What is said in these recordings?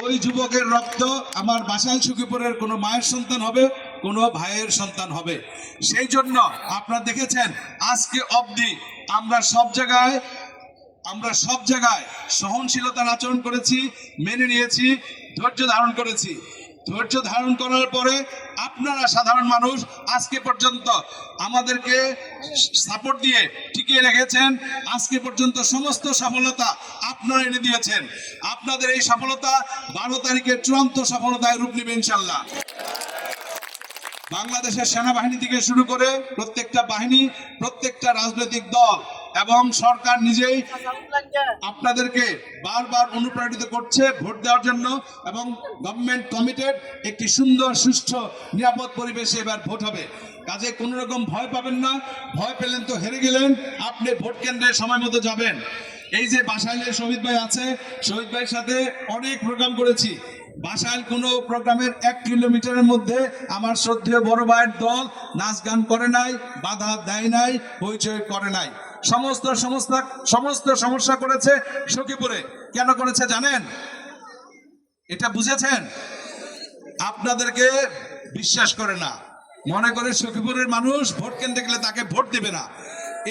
ওই যুবকের রক্ত আমার বাসাল সখীপুরের কোনো মায়ের সন্তান হবে, কোনো ভাইয়ের সন্তান হবে। সেই জন্য আপনারা দেখেছেন আজকে অবধি আমরা সব জায়গায় সহনশীলতার আচরণ করেছি, মেনে নিয়েছি, ধৈর্য ধারণ করেছি। ধৈর্য ধারণ করার পরে আপনারা সাধারণ মানুষ আজকে পর্যন্ত আমাদেরকে সাপোর্ট দিয়ে টিকিয়ে রেখেছেন। আজকে পর্যন্ত সমস্ত সফলতা আপনারা এনে দিয়েছেন। আপনাদের এই সফলতা 12 তারিখের চূড়ান্ত সফলতায় রূপ নেবে ইনশাল্লাহ। বাংলাদেশের সেনাবাহিনী থেকে শুরু করে প্রত্যেকটা বাহিনী, প্রত্যেকটা রাজনৈতিক দল এবং সরকার নিজেই আপনাদেরকে বারবার অনুপ্রাণিত করছে ভোট দেওয়ার জন্য, এবং গভর্নমেন্ট কমিটেড একটি সুন্দর সুষ্ঠু নিরাপদ পরিবেশে এবার ভোট হবে। কাজে কোনো রকম ভয় পাবেন না। ভয় পেলেন তো হেরে গেলেন। আপনি ভোট কেন্দ্রে সময় মতো যাবেন। এই যে বাসাইলের শহীদ ভাই আছে, শহীদ ভাইয়ের সাথে অনেক প্রোগ্রাম করেছি। বাসাইল কোনো প্রোগ্রামের 1 কিলোমিটারের মধ্যে আমার শ্রদ্ধেয় বড় ভাইয়ের দল নাচ গান করে নাই, বাধা দেয় নাই, হইচই করে নাই। সমস্ত সমস্যা করেছে সখীপুরে। কেন করেছে জানেন? এটা বুঝেছেন? আপনাদেরকে বিশ্বাস করে না, মনে করে সখীপুরের মানুষ ভোট কেন্দ্রে গেলে তাকে ভোট দেবে না।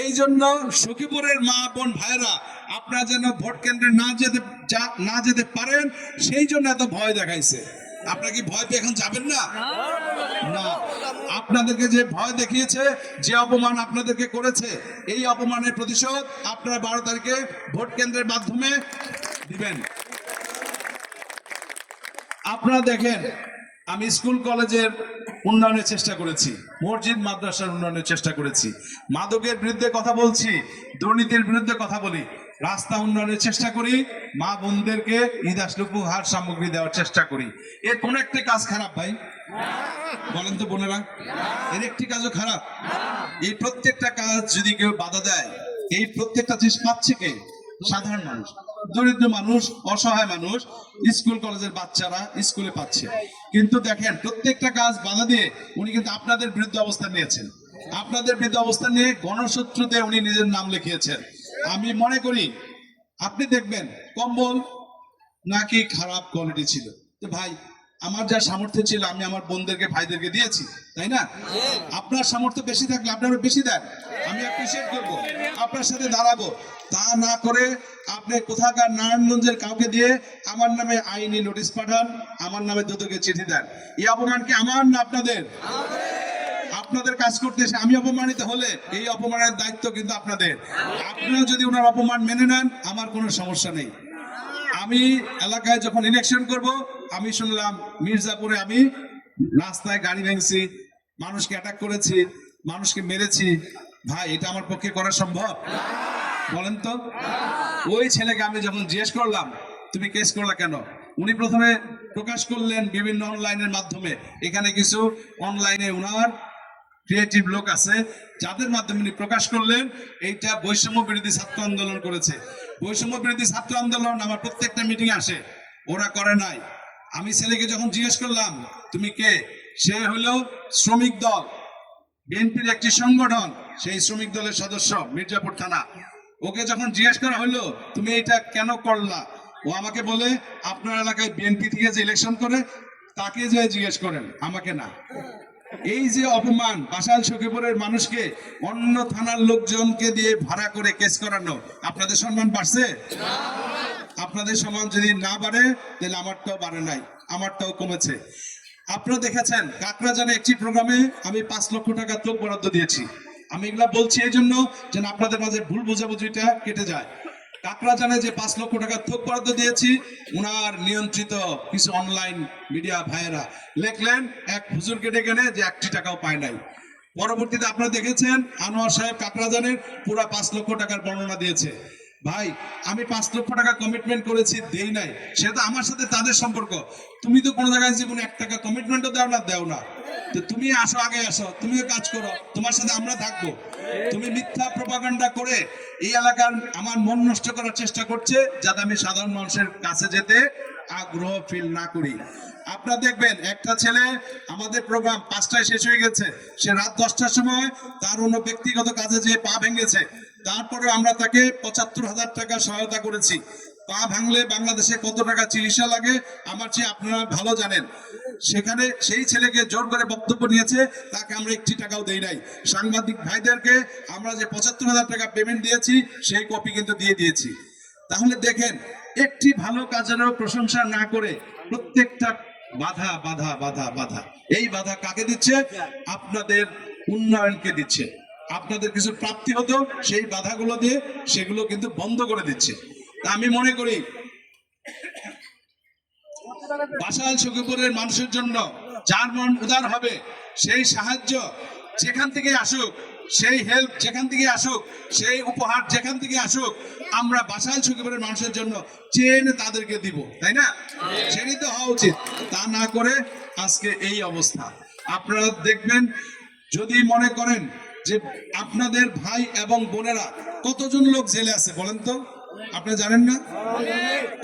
এই জন্য সখীপুরের মা বোন ভাইরা আপনারা যেন ভোট কেন্দ্রে না যেতে পারেন, সেই জন্য এত ভয় দেখাইছে। আপনারা কি ভয় পেয়ে এখন যাবেন না? না, আপনাদেরকে যে ভয় দেখিয়েছে, যে অপমান আপনাদেরকে করেছে, এই অপমানের প্রতিশোধ আপনারা 12 তারিখে ভোট কেন্দ্রের মাধ্যমে দিবেন। আপনারা দেখেন, আমি স্কুল কলেজের উন্নয়নের চেষ্টা করেছি, মসজিদ মাদ্রাসার উন্নয়নের চেষ্টা করেছি, মাদকের বিরুদ্ধে কথা বলছি, দুর্নীতির বিরুদ্ধে কথা বলি, রাস্তা উন্নয়নের চেষ্টা করি, মা বোনদেরকে ঈদ আসলে উপহার সামগ্রী দেওয়ার চেষ্টা করি। এর কোন একটি কাজ খারাপ ভাই? বলেন তো বোনেরা, এর একটি কাজও খারাপ? এই প্রত্যেকটা কাজ যদি কেউ বাধা দেয়, এই প্রত্যেকটা জিনিস পাচ্ছে কে? সাধারণ মানুষ, দরিদ্র মানুষ, অসহায় মানুষ, স্কুল কলেজের বাচ্চারা স্কুলে পাচ্ছে। কিন্তু দেখেন, প্রত্যেকটা কাজ বাধা দিয়ে উনি কিন্তু আপনাদের বিরুদ্ধে অবস্থান নিয়েছেন। আপনাদের বিরুদ্ধে অবস্থান নিয়ে গণশত্রুতে উনি নিজের নাম লিখিয়েছেন। আমি মনে করি আপনি দেখবেন কম্বল নাকি খারাপ কোয়ালিটি ছিল। তো ভাই, আমার যা সামর্থ্য ছিল আমি আমার বোনদেরকে ভাইদেরকে দিয়েছি, তাই না? আপনার সামর্থ্য বেশি থাকলে আপনারা বেশি দেন, আমি অ্যাপ্রিসিয়েট করবো, আপনার সাথে দাঁড়াবো। তা না করে আপনি কোথাকার নারায়ণগঞ্জের কাউকে দিয়ে আমার নামে আইনি নোটিশ পাঠান, আমার নামে দুদকে চিঠি দেন। এই অপমান কি আমার না আপনাদের? আপনাদের কাজ করতে এসে আমি অপমানিত হলে এই অপমানের দায়িত্ব কিন্তু আপনাদের। আপনারা যদি ওনার অপমান মেনে নেন, আমার কোনো সমস্যা নেই। আমি এলাকায় যখন ইলেকশন করব, আমি শুনলাম মির্জাপুরে আমি রাস্তায় গাড়ি ভেঙেছি, মানুষকে অ্যাটাক করেছি, মানুষকে মেরেছি। ভাই, এটা আমার পক্ষে করা সম্ভব? বলেন তো। ওই ছেলেকে আমি যখন জিজ্ঞেস করলাম তুমি কেস করলা কেন, উনি প্রথমে প্রকাশ করলেন বিভিন্ন অনলাইনের মাধ্যমে। এখানে কিছু অনলাইনে উনার ক্রিয়েটিভ লোক আছে, যাদের মাধ্যমে উনি প্রকাশ করলেন এইটা বৈষম্য বিরোধী ছাত্র আন্দোলন করেছে। বৈষম্য বিরোধী ছাত্র আন্দোলন আমার প্রত্যেকটা মিটিং আসে, ওরা করে নাই। আমি ছেলেকে যখন জিজ্ঞেস করলাম তুমি কে, সে হলো শ্রমিক দল, বিএনপির একটি সংগঠন, সেই শ্রমিক দলের সদস্য, মির্জাপুর থানা। ওকে যখন জিজ্ঞেস করা হলো তুমি এটা কেন করলা, ও আমাকে বলে আপনার এলাকায় বিএনপি থেকে যে ইলেকশন করে তাকে যে জিজ্ঞেস করেন, আমাকে না। এই যে অপমান, বাসাইল সখীপুরের মানুষকে অন্য থানার লোকজনকে দিয়ে ভাড়া করে কেস করানো, আপনাদের সম্মান বাড়ছে? আপনাদের সম্মান যদি না বাড়ে তাহলে আমারটাও বাড়ে নাই, আমারটাও কমেছে। আপনারা দেখেছেন কাকরাজানে একটি প্রোগ্রামে আমি 5 লক্ষ টাকা তোপ বরাদ্দ দিয়েছি। আমি এগুলা বলছি এই জন্য যেন আপনাদের মাঝে ভুল বোঝাবুঝিটা কেটে যায়। কাকরাজানে যে 5 লক্ষ টাকা থোক বরাদ্দ দিয়েছি, উনার নিয়ন্ত্রিত কিছু অনলাইন মিডিয়া ভাইয়েরা লিখলেন এক হুজুরকে ডেকে এনে যে 1টি টাকাও পায় নাই। পরবর্তীতে আপনারা দেখেছেন আনোয়ার সাহেব কাকরাজানের পুরা 5 লক্ষ টাকার বর্ণনা দিয়েছে। ভাই, আমি 5 লক্ষ টাকা কমিটমেন্ট করেছি, দেই নাই, সেটা আমার সাথে তাদের সম্পর্ক। তুমি তো কোনো জায়গায় জীবনে 1 টাকা কমিটমেন্টও দেও না। তো তুমি আসো, আগে আসো, তুমিও কাজ করো, তোমার সাথে আমরা থাকবো। তুমি মিথ্যা প্রপাগান্ডা করে এই এলাকার আমার মন নষ্ট করার চেষ্টা করছে, যাতে আমি সাধারণ মানুষের কাছে যেতে আগ্রহ ফিল না করি। আপনারা দেখবেন একটা ছেলে, আমাদের প্রোগ্রাম 5টায় শেষ হয়ে গেছে, সে রাত 10টার সময় তার অন্য ব্যক্তিগত কাজে যে পা ভেঙেছে, তারপরে আমরা তাকে 75,000 টাকা সহায়তা করেছি। পা ভাঙলে বাংলাদেশে কত টাকা চিকিৎসা লাগে আমার চেয়ে আপনারা ভালো জানেন। সেখানে সেই ছেলেকে জোর করে বক্তব্য নিয়েছে, তাকে আমরা একটি টাকাও দেই নাই। সাংবাদিক ভাইদেরকে আমরা যে ৭৫,০০০ টাকা পেমেন্ট দিয়েছি সেই কপি কিন্তু দিয়ে দিয়েছি। তাহলে দেখেন, একটি ভালো কাজেরও প্রশংসা না করে প্রত্যেকটা বাধা বাধা বাধা বাধা, এই বাধা কাকে দিচ্ছে? আপনাদের উন্নয়নকে দিচ্ছে। আপনাদের কিছু প্রাপ্তি হতো, সেই বাধাগুলো দিয়ে সেগুলো কিন্তু বন্ধ করে দিচ্ছে। তা আমি মনে করি বাসাইল সখীপুরের মানুষের জন্য যার মন উদার হবে, সেই সাহায্য যেখান থেকে আসুক, সেই হেল্প যেখান থেকে আসুক, সেই উপহার যেখান থেকে আসুক, আমরা বাসাইল সখীপুরের মানুষের জন্য চেয়ে তাদেরকে দিব, তাই না? সেটাই তো হওয়া উচিত। তা না করে আজকে এই অবস্থা। আপনারা দেখবেন, যদি মনে করেন যে আপনাদের ভাই এবং বোনেরা, কতজন লোক জেলে আছে বলেন তো? আপনারা জানেন না?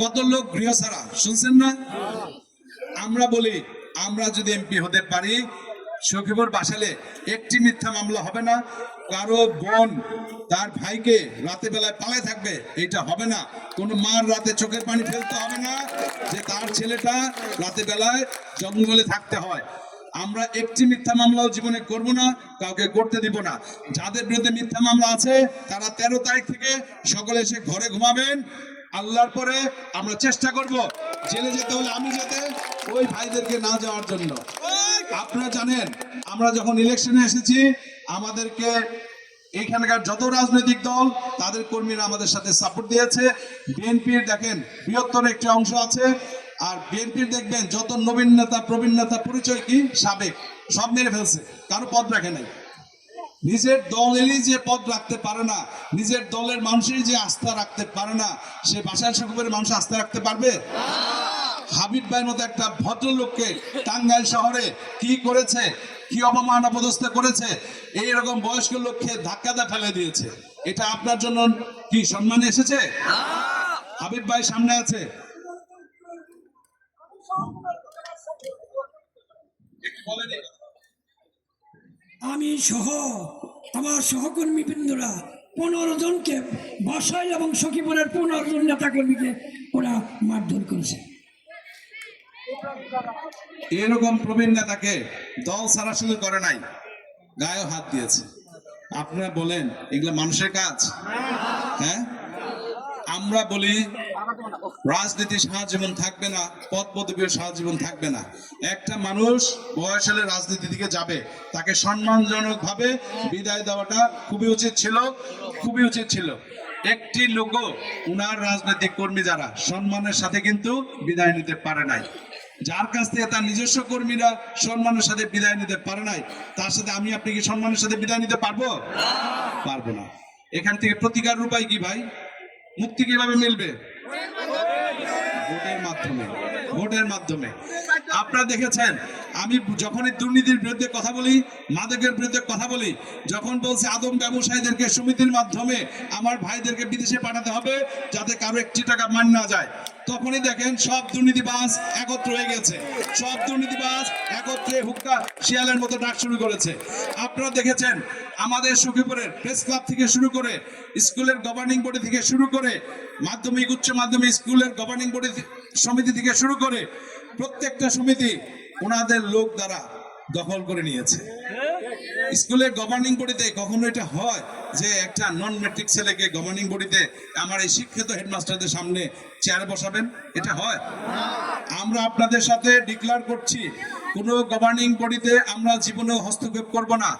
কত লোক গৃহ ছাড়া, শুনছেন না? আমরা বলি, আমরা যদি এমপি হতে পারি, সখীপুর বাসাইলে একটি মিথ্যা মামলা হবে না। কারো বোন তার ভাইকে রাতে বেলায় পালায় থাকবে, এটা হবে না। কোনো মার রাতে চোখের পানি ফেলতে হবে না যে তার ছেলেটা রাতে বেলায় জঙ্গলে থাকতে হয়। আমরা একটি মিথ্যা মামলাও জীবনে করব না, কাউকে করতে দিব না। যাদের বিরুদ্ধে মিথ্যা মামলা আছে তারা 13 তারিখ থেকে সকলে এসে ঘরে ঘুমাবেন। আল্লাহর পরে আমরা চেষ্টা করব জেলে যেতে হলে আমি যেতে, ওই ভাইদেরকে না যাওয়ার জন্য। আপনারা জানেন, আমরা যখন ইলেকশনে এসেছি, আমাদেরকে এইখানকার যত রাজনৈতিক দল তাদের কর্মীরা আমাদের সাথে সাপোর্ট দিয়েছে। বিএনপির দেখেন বৃহত্তর একটি অংশ আছে, আর বিএনপির দেখবেন যত নবীন নেতা প্রবীণ নেতা পরিচয় কি সাবেক, সব মেরে ফেলছে, কারো পদ রাখে নাই। নিজের দলেরই যে পদ রাখতে পারে না, নিজের দলের মানুষেরই যে আস্থা রাখতে পারে না, সে বাসাইল সখীপুরের মানুষ আস্থা রাখতে পারবে? হাবিব ভাইয়ের মতো একটা ভদ্রলোককে টাঙ্গাইল শহরে কি করেছে, কি অপমান অপদস্থ করেছে, এইরকম বয়স্ক লোককে ধাক্কা দিয়ে ফেলে দিয়েছে। এটা আপনার জন্য কি সম্মান এসেছে? হাবিব ভাই সামনে আছে, আমি সহ আমার সহকর্মী বৃন্দরা 15 জনকে বাসাইল এবং সখীপুরের 15 জন নেতা কর্মীকে ওরা মারধর করেছে। এরকম প্রবীণ নেতাকে দল ছাড়া শুধু করে নাই, গায়ে হাত দিয়েছে। আপনারা বলেন এগুলো মানুষের কাজ? হ্যাঁ, আমরা বলি রাজনীতি সারা জীবন থাকবে না, পদ পদবীও সারা জীবন থাকবে না। একটা মানুষ বয়স হলে রাজনীতি দিকে যাবে, তাকে সম্মানজনক ভাবে বিদায় দেওয়াটা খুবই উচিত ছিল, খুবই উচিত ছিল। একটি লোকও উনার রাজনৈতিক কর্মী যারা সম্মানের সাথে কিন্তু বিদায় নিতে পারে নাই। যার কাছ থেকে তার নিজস্ব কর্মীরা সম্মানের সাথে বিদায় নিতে পারে নাই, তার সাথে আমি আপনি কি সম্মানের সাথে বিদায় নিতে পারবো? পারবো না। এখান থেকে প্রতিকার উপায় কি ভাই? মুক্তি কিভাবে মিলবে? ভোটের মাধ্যমে, ভোটের মাধ্যমে। আপনারা দেখেছেন, আমি যখনই দুর্নীতির বিরুদ্ধে কথা বলি, মাদকের বিরুদ্ধে কথা বলি, যখন বলছে আদম ব্যবসায়ীদেরকে সমিতির মাধ্যমে আমার ভাইদেরকে বিদেশে পাঠাতে হবে যাতে কারো একটি টাকা মান না যায়, তখনই দেখেন সব দুর্নীতিবাজ একত্র হয়ে গেছে, সব দুর্নীতিবাজ একত্রে হুক্কা শিয়ালের মতো ডাক শুরু করেছে। আপনারা দেখেছেন, আমাদের সখীপুরের প্রেস ক্লাব থেকে শুরু করে, স্কুলের গভর্নিং বডি থেকে শুরু করে, মাধ্যমিক উচ্চ মাধ্যমিক স্কুলের গভর্নিং বডি সমিতি থেকে শুরু করে প্রত্যেকটা সমিতি ওনাদের লোক দ্বারা দখল করে নিয়েছে। স্কুলের গভর্নিং বডিতে কখনো এটা হয় যে একটা নন মেট্রিক ছেলেকে গভর্নিং বডিতে আমার এই শিক্ষিত হেডমাস্টারদের সামনে চেয়ারে বসাবেন? এটা হয়? আমরা আপনাদের সাথে ডিক্লেয়ার করছি, কোনো গভর্নিং বডিতে আমরা জীবনেও হস্তক্ষেপ করব না।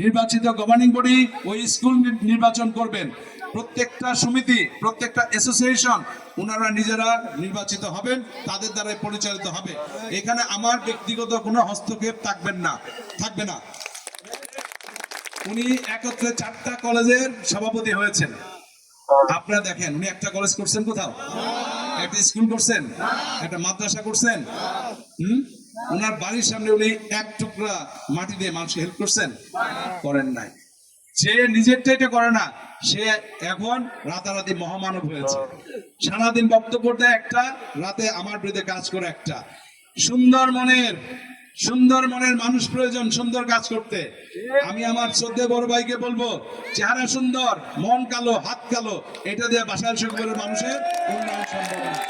নির্বাচিত গভর্নিং বডি ওই স্কুল নির্বাচন করবেন। প্রত্যেকটা সমিতি, প্রত্যেকটা অ্যাসোসিয়েশন ওনারা নিজেরা নির্বাচিত হবেন, তাদের দ্বারাই পরিচালিত হবে। এখানে আমার ব্যক্তিগত কোনো হস্তক্ষেপ থাকবে না। উনি একত্রে 4টা কলেজের সভাপতি হয়েছেন। আপনারা দেখেন, উনি একটা কলেজ করছেন কোথাও? একটা স্কুল করছেন? একটা মাদ্রাসা করছেন? ওনার বাড়ির সামনে উনি এক টুকরা মাটি দিয়ে মানুষকে হেল্প করছেন? করেন নাই। যে নিজেরটা এটা করে না, সে এখন রাতারাতি মহামানব হয়েছে। সারাদিন বক্তব্য দেয় একটা, রাতে আমার বিরুদ্ধে কাজ করে একটা। সুন্দরবনের সুন্দর মনের মানুষ প্রয়োজন সুন্দর কাজ করতে। আমি আমার শ্রদ্ধেয় বড় ভাইকে বলবো, চেহারা সুন্দর মন কালো হাত কালো, এটা দিয়ে বাসায় সুখবরের মানুষের উন্নয়ন সম্ভব না।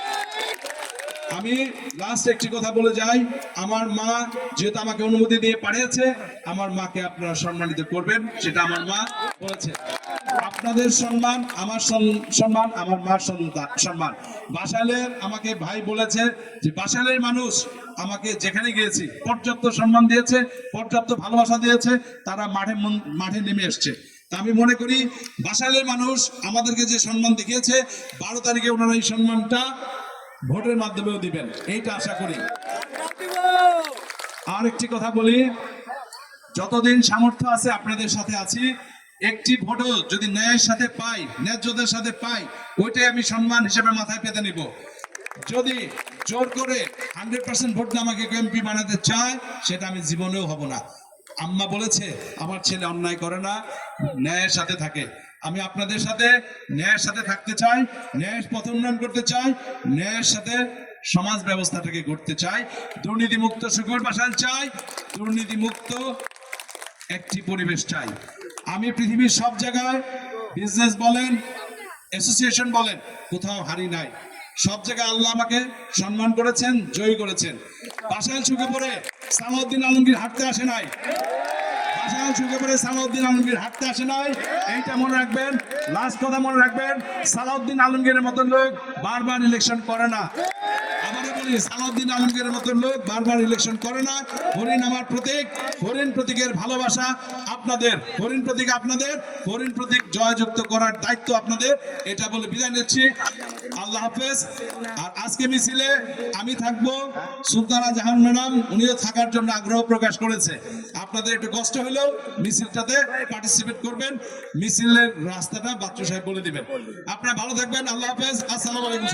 আমি লাস্ট একটি কথা বলে যাই, আমার মা যেহেতু আমাকে অনুমতি দিয়ে পাঠিয়েছে, আমার মাকে আপনারা সম্মানিত করবেন, সেটা আমার মা বলেছে। আপনাদের সম্মান আমার সম্মান, আমার মার সম্মান। বাসাইলের আমাকে ভাই বলেছে যে বাসাইলের মানুষ আমাকে যেখানে গিয়েছি পর্যাপ্ত সম্মান দিয়েছে, পর্যাপ্ত ভালোবাসা দিয়েছে, তারা মাঠে নেমে এসছে। তা আমি মনে করি বাসাইলের মানুষ আমাদেরকে যে সম্মান দেখিয়েছে, 12 তারিখে ওনারা এই সম্মানটা ভোটের মাধ্যমেও দিবেন, এইটা আশা করি। আর একটি কথা বলি, যতদিন সামর্থ্য আছে আপনাদের সাথে আছি। একটি ভোটও যদি ন্যায়ের সাথে পাই, ন্যায্যতার সাথে পাই, ওইটাই আমি সম্মান হিসেবে মাথায় পেতে নিব। যদি জোর করে 100% ভোট দিয়ে আমাকে এমপি বানাতে চায়, সেটা আমি জীবনেও হব না। আম্মা বলেছে আমার ছেলে অন্যায় করে না, ন্যায়ের সাথে থাকে। আমি আপনাদের সাথে ন্যায়ের সাথে থাকতে চাই, ন্যায়ের পথ উন্নয়ন করতে চাই, ন্যায়ের সাথে সমাজ ব্যবস্থাটাকে গড়তে চাই, দুর্নীতিমুক্ত সুখবর বাসাইল চাই, দুর্নীতিমুক্ত একটি পরিবেশ চাই। আমি পৃথিবীর সব জায়গায় বিজনেস বলেন, অ্যাসোসিয়েশন বলেন, কোথাও হারি নাই। সব জায়গায় আল্লাহ আমাকে সম্মান করেছেন, জয়ী করেছেন। বাসাইল সুখবরে সালাউদ্দিন আলমগীর হাঁটতে আসে নাই, বাসাইল সুখবরে সালাউদ্দিন আলমগীর হাঁটতে আসে নাই, এইটা মনে রাখবেন। লাস্ট কথা মনে রাখবেন, সালাউদ্দিন আলমগীরের মতো লোক বারবার ইলেকশন করে না। আবারও বলি, সালাউদ্দিন আলমগীরের মতো লোক বারবার ইলেকশন করে না। হরিণ আমার প্রতীক, হরিণ প্রতীকের ভালোবাসা আপনাদের, হরিণ প্রতীক আপনাদের, হরিণ প্রতীক জয়যুক্ত করার দায়িত্ব আপনাদের। এটা বলে বিদায় নিচ্ছি, আল্লাহ হাফেজ। আর আজকে মিছিলে আমি থাকবো, সুলতানা জাহান ম্যাডাম উনিও থাকার জন্য আগ্রহ প্রকাশ করেছে। আপনাদের একটু কষ্ট হলেও মিছিলটাতে পার্টিসিপেট করবেন, মিছিলের রাস্তাটা বাচ্চু সাহেব বলে দিবেন। আপনারা ভালো থাকবেন, আল্লাহ হাফেজ, আসসালামু আলাইকুম।